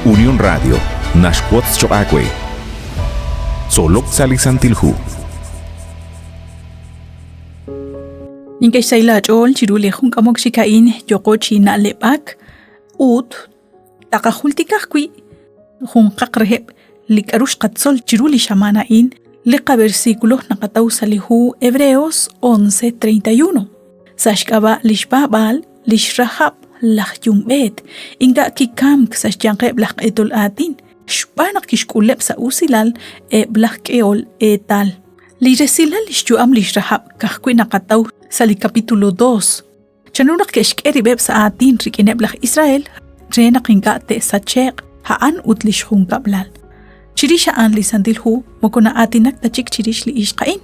Unión Radio, Nashquots Choacue. Solok Salisantilhu. Ninkay sayla chol chirule jun kamok shikain yokochi na lepak ut takahultikakwi jun qakreheb likarush qatsol chiruli shamana in liqa versículos nakataw salihu Hebreos 11:31 sashkaba lishbabal lishrahab lahyumbet inga kikam sashyanqeb laqetul atin shbanak kishkuleb sa usilal blaqeol etal liresilal lishjuam lishrahab kahkwi nakataw Sali capítulo 2. Chanunak keshkeri beb sa atin rikineb lach Israel, rena kingate sa chek, haan utlish hung kablal. Chirisha an li sandilhu, mokona atinak tachik chirish li ishkain.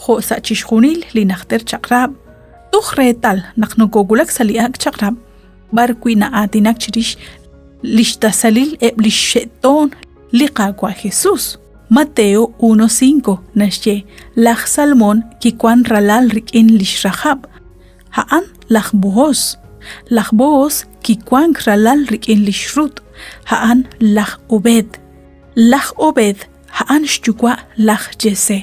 Ho sa chishunil li nakhter chakrab. Tukh retal naknogogulak sa liag chakrab. Barkwi na atinak chirish lishta salil lisheton liqagwa Jesus. Mateo 1:5 nasye lach Salmón kikwan ralal rikin lishrahab haan lach Boaz kikwan ralal rikin lishrut haan lach Obed haan shtukwa lach Jese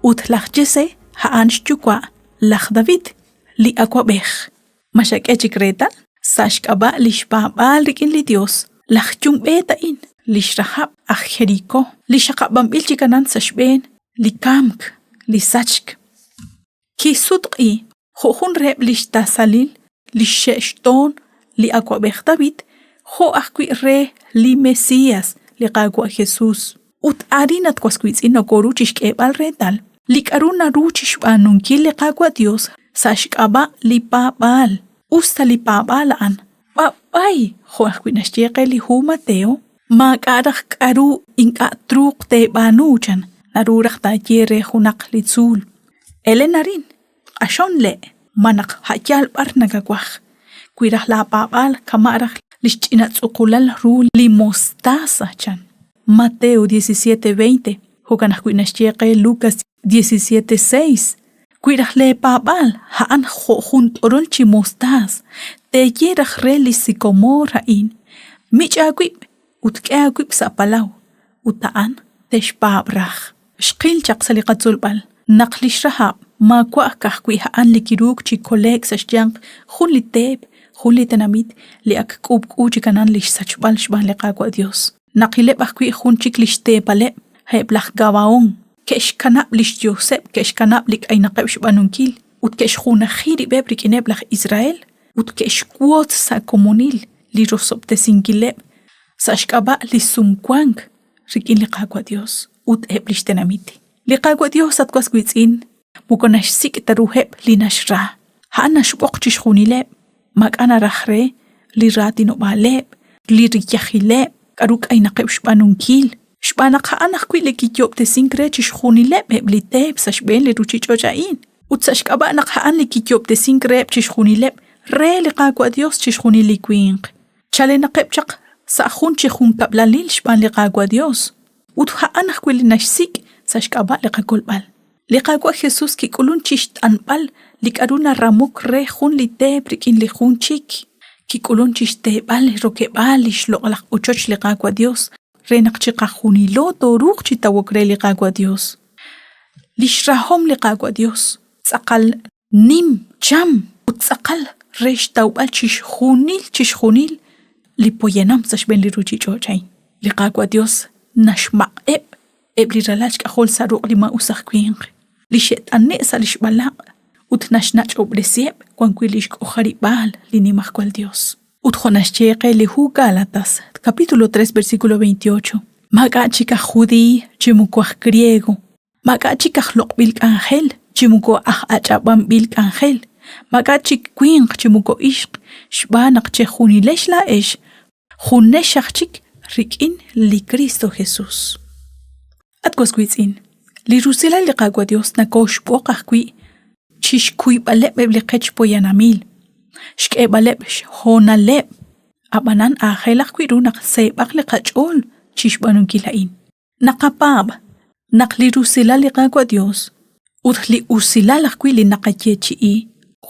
ut lach Jese haan shtukwa lach David li akwabech mashak echikreta sashkaba lishbabal rikin li Dios lach beta in lishrahab Jeriko lishaqabam ilchikanan sashben likamk lisachk kisutqi khohun reb lishta salil lisheshton li akwabech David ho akwi re li Mesías li qagwa Jesus ut arinat kwaskwitz inokoru chishkebal retal likaruna ruchish banunkil li qagwa Dios sashkaba li babal usta li babalan babay ho akwi nashyeqe li hu Mateo Makarak karu inka truk te banuchan narurak ta yere hunak litzul elenarin ashon le manak hayal bar nagakwah kwirah la babal kamarak lishchinat ukulal ru limostasa chan Mateo 17:20 hukanak kwinashyeqe Lucas 17:6 kwirah le babal haan junt orol chimostas te yerah reli sikomora in michakwib utkaakwib sa palaw utaan teshpabrach shqil chaq saliqatzulbal naqlish rahab ma kwa kahkwi haan likiruk chi koleg sashyanq khuliteb khulitanamit li akkub uchi kanan lish sachbal shbal liqaqwa Dios naqile bahkwi khun chiklishte pale heblach gawaon kesh kanab lish Josep kesh kanab lik aynaqab shbanunkil ut kesh khuna khiri bebrik ineblach Israel ut kesh kwot sa komunil li rosop tesinkileb Sashkaba li sumkwang rikin liqagwa Dios ut eblishtenamiti. Liqagwa Dios at kwaskwitsin mukonash sik taruheb li nashra. Haanash bokchish khunileb magana rahre li ratino baleb li riyahileb karuk ay naqib shbanunkil. Shbanak haanak kwi li kityop te sinkre chish khunileb ebliteb sashben li ruchichochain. Ut sashkaba nak haan li kityop te sinkre chish khunileb re liqagwa Dios chish khunili kwing. Chale naqib chaq sa khunchi khun kablalil shban liqagwa Dios ut haanak kwili nashsik sashkaba liqakulbal liqagwa Jesus ki kulun chisht anbal likaruna ramuk re khun li tebrikin li khunchik ki kulun chiste bal rokebal shloqlaq uchoch liqagwa Dios re naqchiqa khunilo toruq chitawokre liqagwa Dios lishrahom liqagwa Dios tsaqal nim cham ut tsaqal resh tawbal chish khunil lipoyenam sashben li ruchichochain liqagwa Dios nashmaq li ralach kahol saruq lima usaq kwing li shet anne salish balaq ut nashnach obresieb kwankwilish ojaribal li nimaqkwal Dios ut khonashcheqe li hu Gálatas capítulo 3 versículo 28 magachika judi chimukwaj griego magachika loqbil ángel chimuko achapam bil ángel magachik kwing chimuko ishq shbanak che khunilesh la esh khuneshachik rikin li Cristo Jesus atkwaskwitsin li rusila li qagwa Dios na kosh poqaqwi chish kuy baleb li qech poyanamil shke baleb honaleb abanan akhelaqwi runak sebaq li qachol chish banunkilain naqapab naqli rusila li qagwa Dios utli usila laqwi li naqachechi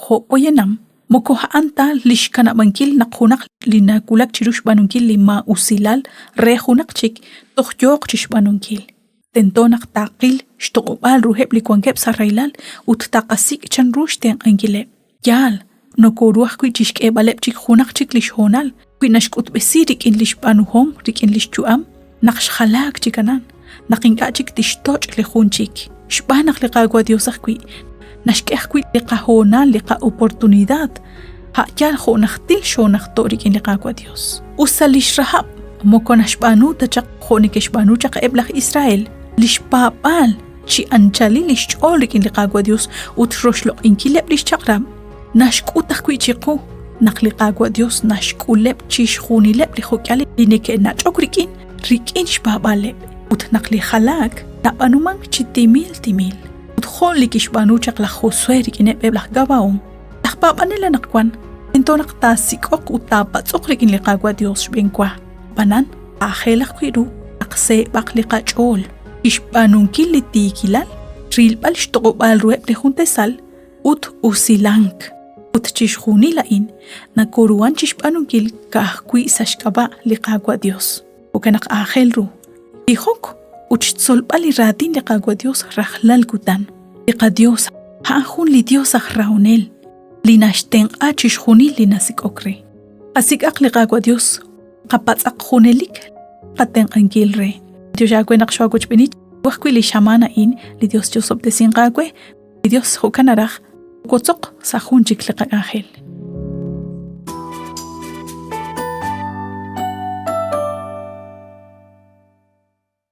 ho poyanam Moko anta lishkana bankil nakunak linakulak chirush banunkil lima usilal rejunak chik tohyok chish banunkil. Tentonak taqil shtoqbal ruheb likwankeb sarailal ut taqasik chan rush ten ankileb. Yal no koruach kui chishke baleb chik junak chik lish honal kui nashkut besi rikin lish banuhom rikin lish chuam naqsh khalak chikanan naqinka chik tishtoch lejun chik shbanak liqagwa diosach kui nashkeh kui liqa honal liqa oportunidad ha yal jonachtil shonachto rikin liqagwa dios usa lish rahab moko nashbanu tachak jonik shbanu chak eblach Israel lish papal chi anchali lish chol rikin liqagwa dios ut roshlo inkileb lish chakram nashkutaq kwichiqu naqliqagwa Dios nashkuleb chishjunileb lijokyale lineke nachokrikin rikin shbabaleb ut naqli khalak tabanuman chitimil timil ut kholik ishbanu chaqla Josué rikin beblaj gabaum taqpabanela naqwan entonaq tasikoq utapatzok rikin liqagwa Dios benkwa banan ajelaq kwiru aqse baqliqa chol ishbanun kilitikilal rilbal shtoqbal rueb lejuntesal ut usilank ut chishjuni lain na koruan chishpanunkil kahkui sashkaba liqagwa Dios ukanaq ajelru dijok uchtzolbali ratin liqagwa Dios rajlal kutan liqa Dios hajun li Dios ajraunel linashten achishjuni linasikokre asik liqagwa Dios qapatzaq junelik qaten ankilre Dios yakwenaq shwagochbinit wajkui li shamana in li Dios Dios obdesinqakwe li Dios hukanaraj kotzok sajun chik liqa ángel.